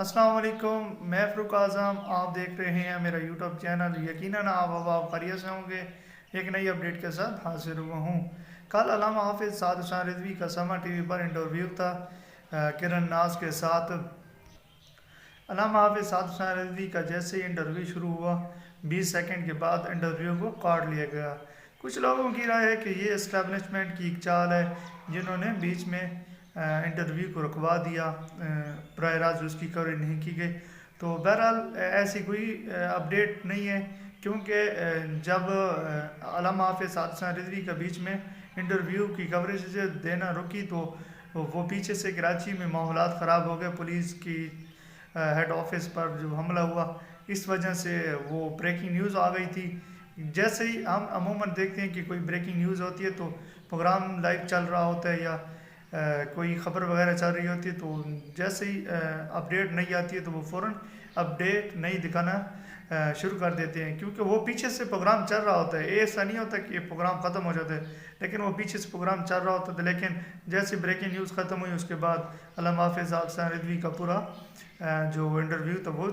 अस्सलाम वालेकुम, मैं फ़रूक आज़म। आप देख रहे हैं मेरा यूट्यूब चैनल। यकीनन आप खैरियत से होंगे। एक नई अपडेट के साथ हाजिर हुआ हूँ। कल अल्लामा हाफिज़ साद हुसैन रिज़वी का समा टीवी पर इंटरव्यू था किरण नाज के साथ। अल्लामा हाफिज़ साद हुसैन रिज़वी का जैसे ही इंटरव्यू शुरू हुआ 20 सेकंड के बाद इंटरव्यू को काट लिया गया। कुछ लोगों की राय है कि ये इस्टेब्लिशमेंट की एक चाल है, जिन्होंने बीच में इंटरव्यू को रुकवा दिया, बराह रास्त उसकी कवरेज नहीं की गई। तो बहरहाल ऐसी कोई अपडेट नहीं है, क्योंकि जब अल्लामा हाफिज़ साद हुसैन रिज़वी का बीच में इंटरव्यू की कवरेज देना रुकी तो वो पीछे से कराची में माहौलात ख़राब हो गए। पुलिस की हेड ऑफिस पर जो हमला हुआ, इस वजह से वो ब्रेकिंग न्यूज़ आ गई थी। जैसे ही हम अमूमन देखते हैं कि कोई ब्रेकिंग न्यूज़ होती है तो प्रोग्राम लाइव चल रहा होता है या कोई ख़बर वगैरह चल रही होती है, तो जैसे ही अपडेट नहीं आती है तो वो फ़ौरन अपडेट नहीं दिखाना शुरू कर देते हैं, क्योंकि वो पीछे से प्रोग्राम चल रहा होता है। ऐसा नहीं होता कि ये प्रोग्राम ख़त्म हो जाता है, लेकिन वो पीछे से प्रोग्राम चल रहा होता था। लेकिन जैसे ब्रेकिंग न्यूज़ ख़त्म हुई उसके बाद अल्लामा हाफिज़ हुसैन रिज़वी का पूरा जो इंटरव्यू था वो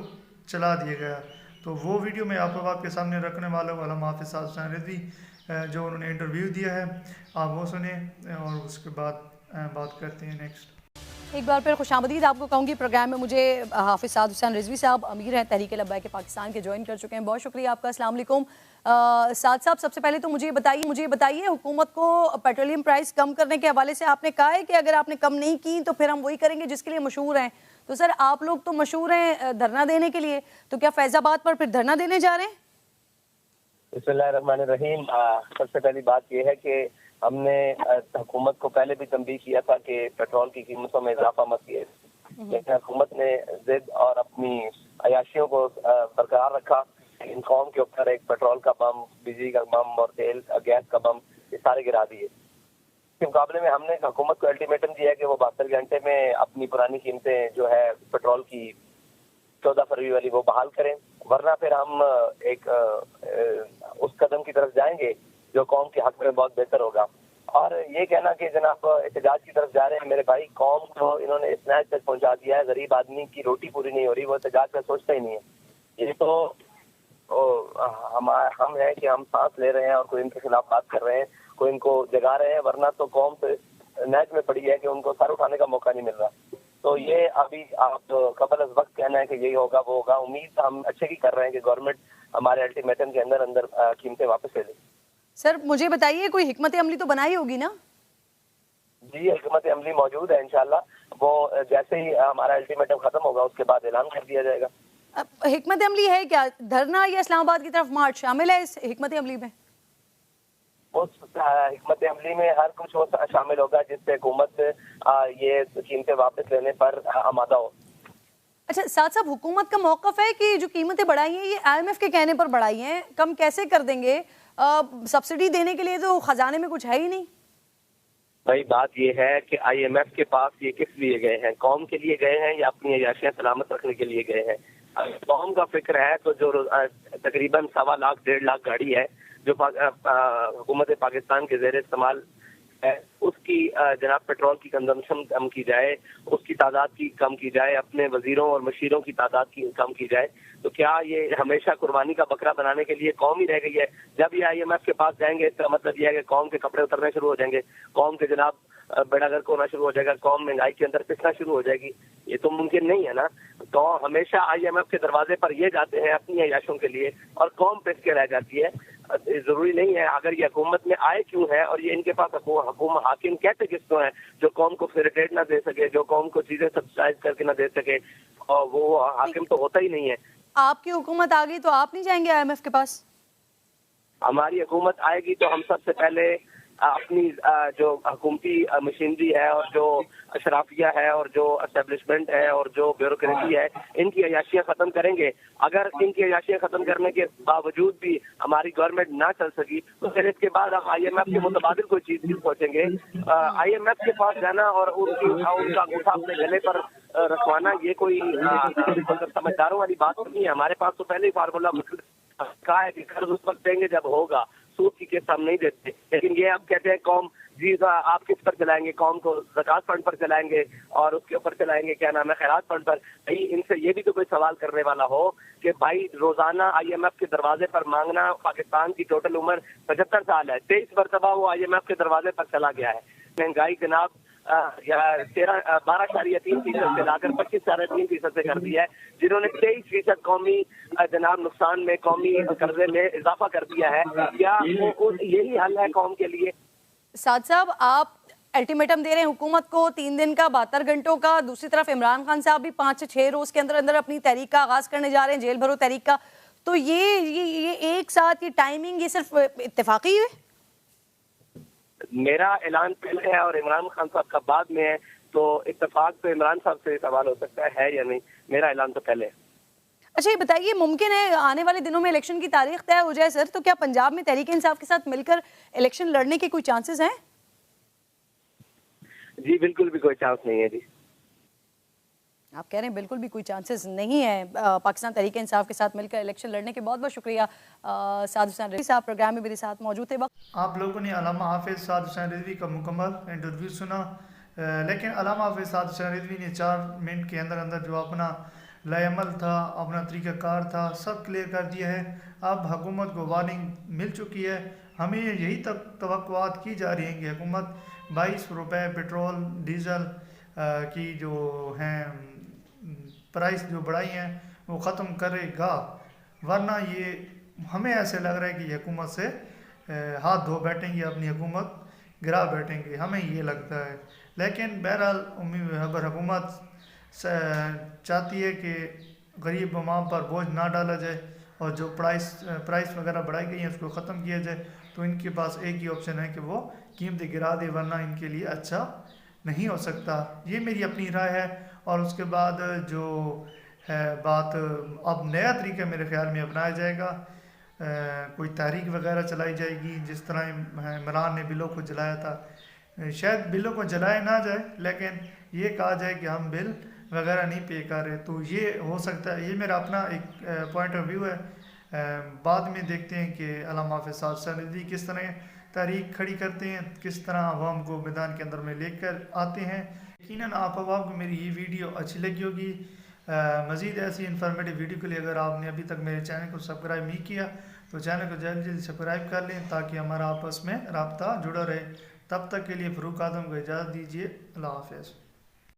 चला दिया गया। तो वो वीडियो मैं आपके सामने रखने वाला हूँ। अल्लामा हाफिज़ हुसैन रिज़वी जो उन्होंने इंटरव्यू दिया है, आप वो सुने और उसके बाद बात करते हैं नेक्स्ट। एक बार फिर खुशामदीद आपको कहूँगी प्रोग्राम में। मुझे हाफिज़ साद हुसैन रिज़वी साहब अमीर हैं तहरीक लब्बाइक पाकिस्तान के, ज्वाइन कर चुके हैं। बहुत शुक्रिया आपका। अस्सलाम वालेकुम साद साहब, सबसे पहले तो मुझे बताइए हुकूमत को पेट्रोलियम प्राइस कम करने के हवाले से आपने कहा है कि अगर आपने कम नहीं की तो फिर हम वही करेंगे जिसके लिए मशहूर हैं। तो सर आप लोग तो मशहूर हैं धरना देने के लिए, तो क्या फैज़ाबाद पर फिर धरना देने जा रहे हैं? बिस्मिल्लाहिर्रहमानिर्रहीम। सबसे पहली बात यह है कि हमने हुकूमत को पहले भी तंबीह किया था कि पेट्रोल की कीमतों में इजाफा मत किए, लेकिन हुकूमत ने जिद और अपनी अयाशियों को बरकरार रखा। इन कौम के ऊपर एक पेट्रोल का बम, बिजली का बम और तेल गैस का बम ये सारे गिरा दिए। इसके मुकाबले में हमने हुकूमत को अल्टीमेटम दिया कि वो 72 घंटे में अपनी पुरानी कीमतें जो है पेट्रोल की 14 फरवरी वाली वो बहाल करें, वरना फिर हम एक उस कदम की तरफ जाएंगे जो कौम के हक में बहुत बेहतर होगा। और ये कहना कि जनाब एहतजाज की तरफ जा रहे हैं, मेरे भाई कौम को इन्होंने इस नहज तक पहुंचा दिया है, गरीब आदमी की रोटी पूरी नहीं हो रही, वो एहतजाज का सोचता ही नहीं है। ये तो हम है कि हम सांस ले रहे हैं और कोई इनके खिलाफ बात कर रहे हैं, कोई इनको जगा रहे हैं, वरना तो कौम तो नहज में पड़ी है कि उनको सर उठाने का मौका नहीं मिल रहा। तो ये अभी आप कबल अज वक्त कहना है कि यही होगा वो होगा, उम्मीद हम अच्छे की कर रहे हैं कि गवर्नमेंट हमारे अल्टीमेटम के अंदर अंदर कीमतें वापस ले ले। सर मुझे बताइए कोई हिकमत अमली तो बनाई होगी ना? जी, हिकमत अमली मौजूद है, इंशाल्लाह वो जैसे ही हमारा अल्टीमेटम खत्म होगा उसके बाद ऐलान कर दिया जाएगा। हिकमत अमली है क्या? धरना या इस्लामाबाद की तरफ मार्च शामिल है इस हिकमत अमली में? उस हिकमत अमली में हर कुछ वो शामिल होगा जिससे हुकूमत ये कीमतें वापस लेने पर आमादा हो। अच्छा साथ साहब, हुकूमत का मौक़िफ़ है कि जो कीमतें बढ़ाई हैं ये IMF के कहने पर बढ़ाई हैं, कम कैसे कर देंगे? सब्सिडी देने के लिए तो खजाने में कुछ है ही नहीं। भाई बात ये है कि IMF के पास ये किस लिए गए हैं? कौम के लिए गए हैं या अपनी अयाशियां सलामत रखने के लिए गए हैं? कौम का फिक्र है तो जो तकरीबन 1.25 लाख 1.5 लाख गाड़ी है जो हुकूमत पाकिस्तान के ज़ेर इस्तेमाल है, उसकी जनाब पेट्रोल की कंजम्पशन कम की जाए, उसकी तादाद की कम की जाए, अपने वजीरों और मशीरों की तादाद की कम की जाए। तो क्या ये हमेशा कुर्बानी का बकरा बनाने के लिए कौम ही रह गई है? जब ये IMF के पास जाएंगे इसका मतलब यह है कि कौम के कपड़े उतरने शुरू हो जाएंगे, कौम के जनाब बेड़ा गर्क होना शुरू हो जाएगा, कौम महंगाई के अंदर पिसना शुरू हो जाएगी। ये तो मुमकिन नहीं है ना। तो हमेशा IMF के दरवाजे पर ये जाते हैं अपनी अयाशों के लिए और कौम पिस के रह जाती है। जरूरी नहीं है अगर ये हुकूमत में आए क्यों है और ये इनके पास हाकिम कहते किसको हैं जो कौम को फैसिलिटेट ना दे सके, जो कौम को चीजें सब्सिडाइज करके ना दे सके, और वो हाकिम तो होता ही नहीं है। आपकी हुकूमत आ गई तो आप नहीं जाएंगे IMF के पास? हमारी हुकूमत आएगी तो हम सबसे पहले अपनी जो हुकूमती मशीनरी है और जो अशराफिया है और जो एस्टेब्लिशमेंट है और जो ब्यूरोक्रेसी है, इनकी अयाशियां खत्म करेंगे। अगर इनकी अयाशियां खत्म करने के बावजूद भी हमारी गवर्नमेंट ना चल सकी तो फिर इसके बाद हम IMF के मुतबादिल कोई चीज नहीं सोचेंगे। IMF के पास जाना और उनका अंगूठा अपने गले पर रखवाना ये कोई समझदारों वाली बात नहीं है। हमारे पास तो पहले ही फार्मूला कहा है कि कर्ज उस वक्त देंगे जब होगा, सूद की किस्त हम नहीं देते, लेकिन ये आप कहते हैं कौम जी आप किस पर चलाएंगे, कौम को ज़कात फंड पर चलाएंगे और उसके ऊपर चलाएंगे क्या नाम है खैरात फंड पर। भाई इनसे ये भी तो कोई सवाल करने वाला हो कि भाई रोजाना IMF के दरवाजे पर मांगना, पाकिस्तान की टोटल उम्र 75 साल है, 23 मरतबा वो IMF के दरवाजे पर चला गया है। महंगाई जनाब 12.3% से लाकर 25.3% से कर दिया है, जिन्होंने 23% कौमी जनाब नुकसान में, कौमी कर्जे में इजाफा कर दिया है। क्या यही हल है कौम के लिए? साद साहब, आप अल्टीमेटम दे रहे हैं हुकूमत को 3 दिन का, 72 घंटों का। दूसरी तरफ इमरान खान साहब भी 5 से 6 रोज के अंदर अंदर अपनी तहरीक का आगाज करने जा रहे हैं, जेल भरो तहरीक का। तो ये एक साथ ये टाइमिंग ये सिर्फ इत्तेफाकी है? मेरा ऐलान पहले है और इमरान खान साहब का बाद में है, तो इत्तेफाक तो इमरान साहब से सवाल हो सकता है या नहीं। मेरा ऐलान तो पहले है। अच्छा, ये बताइए, मुमकिन है आने वाले दिनों में इलेक्शन की तारीख तय हो जाए सर? तो क्या पंजाब में तहरीक इंसाफ के साथ मिलकर इलेक्शन लड़ने के कोई चांसेस हैं? जी बिल्कुल भी कोई चांस नहीं है। जी आप कह रहे हैं बिल्कुल भी कोई चांसेस नहीं है पाकिस्तान तहरीक इंसाफ के साथ मिलकर इलेक्शन लड़ने के। बहुत बहुत शुक्रिया साद हुसैन रिजवी साहब, प्रोग्राम में मेरे साथ मौजूद थे। आप लोगों ने अल्लामा हाफिज साद हुसैन रिजवी का मुकम्मल इंटरव्यू सुना, लेकिन अल्लामा हाफिज साद हुसैन रिजवी ने 4 मिनट के अंदर अंदर जो अपना लाएमल था, अपना तरीक़ाकार था, सब क्लियर कर दिया है। अब हुकूमत को वार्निंग मिल चुकी है। हमें यही तक तवक्कुआत की जा रही हैं कि हुकूमत 22 रुपये पेट्रोल डीज़ल की जो हैं प्राइस जो बढ़ाई हैं वो ख़त्म करेगा, वरना ये हमें ऐसे लग रहा है कि हुकूमत से हाथ धो बैठेंगे, अपनी हुकूमत गिरा बैठेंगे, हमें ये लगता है। लेकिन बहरहाल उम्मीद अगर हुकूमत चाहती है कि गरीब अवाम पर बोझ ना डाला जाए और जो प्राइस वगैरह बढ़ाई गई हैं उसको ख़त्म किया जाए, तो इनके पास एक ही ऑप्शन है कि वो कीमतें गिरा दे, वरना इनके लिए अच्छा नहीं हो सकता। ये मेरी अपनी राय है। और उसके बाद जो है बात, अब नया तरीका मेरे ख्याल में अपनाया जाएगा, कोई तहरीक वगैरह चलाई जाएगी, जिस तरह इमरान ने बिलों को जलाया था। शायद बिलों को जलाया ना जाए, लेकिन ये कहा जाए कि हम बिल वगैरह नहीं पे कर रहे, तो ये हो सकता है। ये मेरा अपना एक पॉइंट ऑफ व्यू है। बाद में देखते हैं कि अल्लामा हाफिज साद हुसैन रिजवी किस तरह तहरीक खड़ी करते हैं, किस तरह अवाम को मैदान के अंदर में लेकर आते हैं। यकीनन आप अवाम को मेरी ये वीडियो अच्छी लगी होगी। मज़ीद ऐसी इन्फॉर्मेटिव वीडियो के लिए अगर आपने अभी तक मेरे चैनल को सब्सक्राइब नहीं किया तो चैनल को जल्दी जल्दी सब्सक्राइब कर लें, ताकि हमारा आपस में रब्ता जुड़ा रहे। तब तक के लिए फ़रूक आदम को इजाज़त दीजिए। अल्लाह हाफ़िज़।